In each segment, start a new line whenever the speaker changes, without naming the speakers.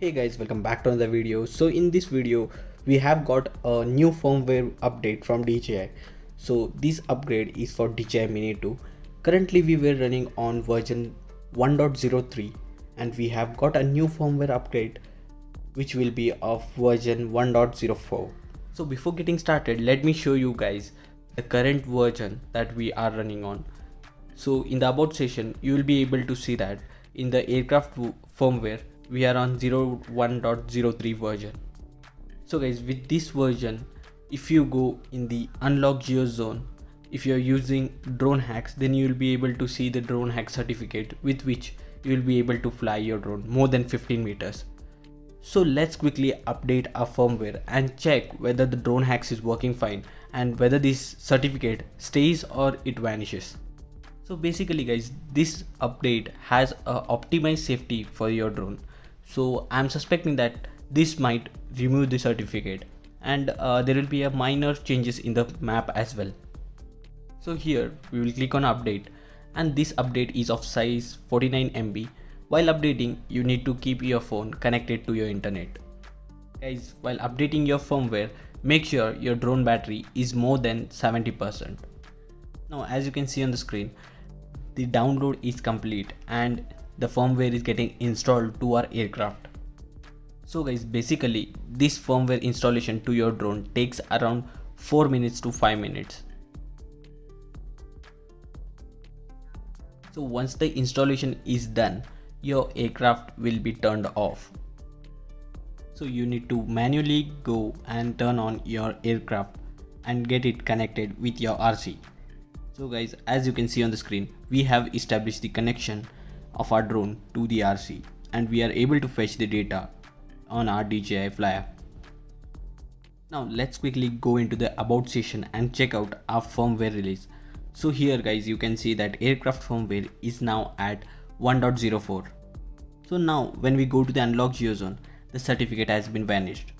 Hey guys, welcome back to another video. So in this video we have got a new firmware update from DJI. So this upgrade is for DJI MINI 2. Currently we were running on version 1.03 and we have got a new firmware update which will be of version 1.04. So before getting started, let me show you guys the current version that we are running on. So in the about session you will be able to see that in the aircraft firmware we are on 01.03 version. So guys, with this version, if you go in the unlock geo zone, if you are using Dronehacks, then you will be able to see the Dronehacks certificate with which you will be able to fly your drone more than 15 meters. So let's quickly update our firmware and check whether the Dronehacks is working fine and whether this certificate stays or it vanishes. So basically guys, this update has a optimized safety for your drone. So I'm suspecting that this might remove the certificate and there will be a minor changes in the map as well. So here we will click on update and this update is of size 49 MB. While updating, you need to keep your phone connected to your internet. Guys, while updating your firmware, make sure your drone battery is more than 70%. Now as you can see on the screen, the download is complete and the firmware is getting installed to our aircraft. So guys, basically this firmware installation to your drone takes around 4 minutes to 5 minutes. So once the installation is done, your aircraft will be turned off. So you need to manually go and turn on your aircraft and get it connected with your RC. So guys, as you can see on the screen, we have established the connection of our drone to the RC and we are able to fetch the data on our DJI Fly app. Now let's quickly go into the about session and check out our firmware release. So here guys, you can see that aircraft firmware is now at 1.04. So now when we go to the unlock geo zone, the certificate has been vanished.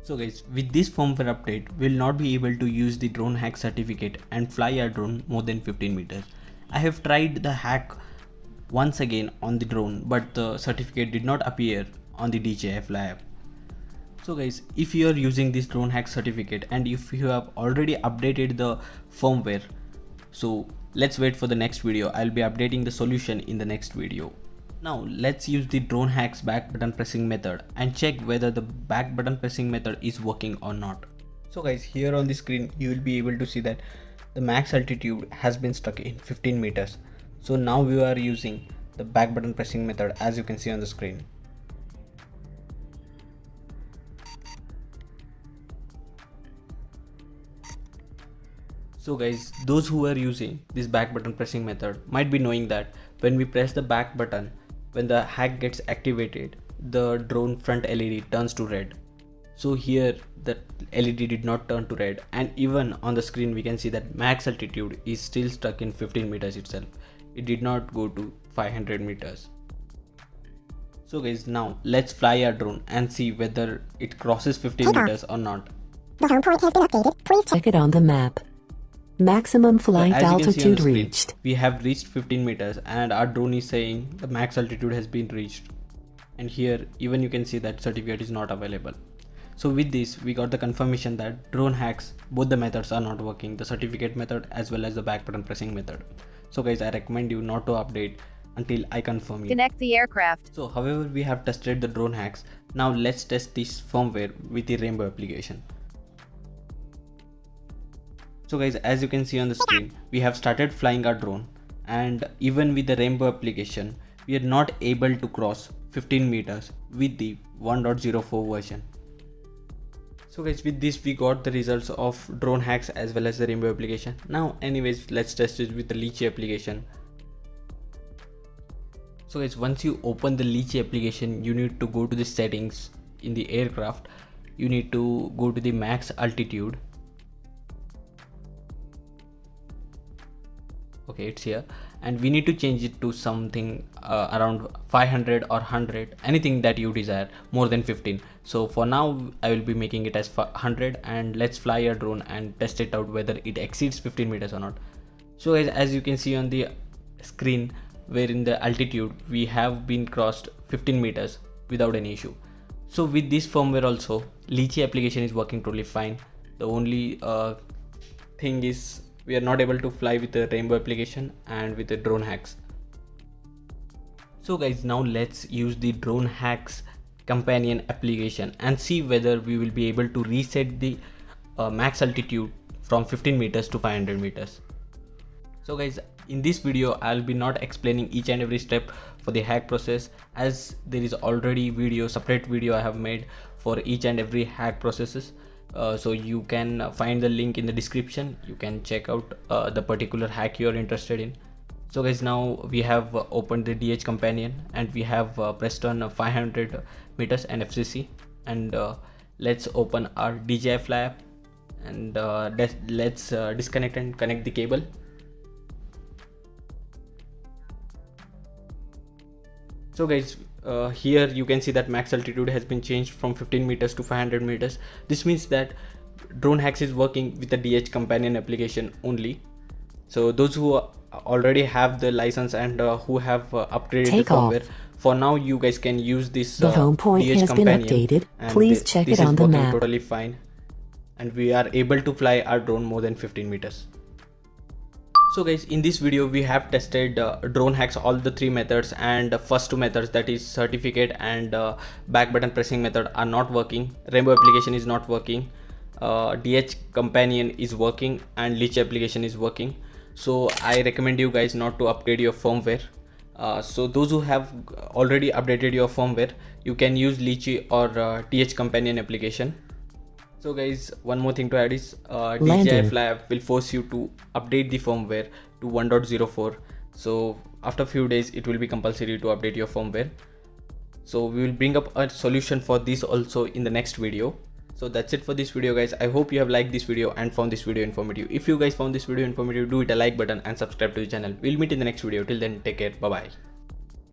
So guys, with this firmware update, we will not be able to use the Dronehacks certificate and fly our drone more than 15 meters. I have tried the hack once again on the drone, but the certificate did not appear on the DJI Fly app. So guys, if you are using this Dronehacks certificate and if you have already updated the firmware, so let's wait for the next video. I'll be updating the solution in the next video. Now let's use the Dronehacks back button pressing method and check whether the back button pressing method is working or not. So guys, here on the screen you will be able to see that the max altitude has been stuck in 15 meters. So now we are using the back button pressing method as you can see on the screen. So guys, those who are using this back button pressing method might be knowing that when we press the back button, when the hack gets activated, the drone front LED turns to red. So here the LED did not turn to red and even on the screen we can see that max altitude is still stuck in 15 meters itself. It did not go to 500 meters. So guys, now let's fly our drone and see whether it crosses 15 meters or not.
The home point has been updated. Please check it on the map. Maximum flight altitude reached.
We have reached 15 meters and our drone is saying the max altitude has been reached. And here even you can see that certificate is not available. So with this we got the confirmation that Dronehacks, both the methods are not working, the certificate method as well as the back button pressing method. So guys, I recommend you not to update until I confirm you.
Connect the aircraft.
So however we have tested the Dronehacks, now let's test this firmware with the Rainbow application. So guys, as you can see on the screen, we have started flying our drone and even with the Rainbow application, we are not able to cross 15 meters with the 1.04 version. So guys, with this we got the results of Dronehacks as well as the Rainbow application. Now anyways, let's test it with the litchi application. So guys, once you open the litchi application, you need to go to the settings in the aircraft. You need to go to the max altitude. Okay, it's here and we need to change it to something around 500 or 100, anything that you desire, more than 15. So for now I will be making it as 100 and let's fly a drone and test it out whether it exceeds 15 meters or not. So guys, as you can see on the screen, where in the altitude we have been crossed 15 meters without any issue. So with this firmware also, litchi application is working totally fine. The only thing is we are not able to fly with the rainbow application and with the Dronehacks. So guys, now let's use the Dronehacks companion application and see whether we will be able to reset the max altitude from 15 meters to 500 meters. So guys, in this video I'll be not explaining each and every step for the hack process, as there is already separate video I have made for each and every hack processes. So you can find the link in the description. You can check out the particular hack you are interested in. So guys, now we have opened the DH companion and we have pressed on 500 meters and FCC, and let's open our DJI Fly app, and let's disconnect and connect the cable. So guys, here you can see that max altitude has been changed from 15 meters to 500 meters. This means that Dronehacks is working with the DH companion application only. So those who already have the license and who have upgraded the firmware, for now you guys can use this
the home point
DH
has
companion,
been updated. Please check it on the map.
Totally fine, and we are able to fly our drone more than 15 meters. So guys, in this video we have tested Dronehacks, all the three methods, and the first two methods, that is certificate and back button pressing method, are not working. Rainbow application is not working. DH companion is working and litchi application is working. So I recommend you guys not to upgrade your firmware. So those who have already updated your firmware, you can use litchi or DH companion application. So guys, one more thing to add is DJI Fly app will force you to update the firmware to 1.04. So after a few days it will be compulsory to update your firmware. So we will bring up a solution for this also in the next video. So that's it for this video guys. I hope you have liked this video and found this video informative. If you guys found this video informative, do hit a like button and subscribe to the channel. We'll meet in the next video. Till then, take care. Bye bye.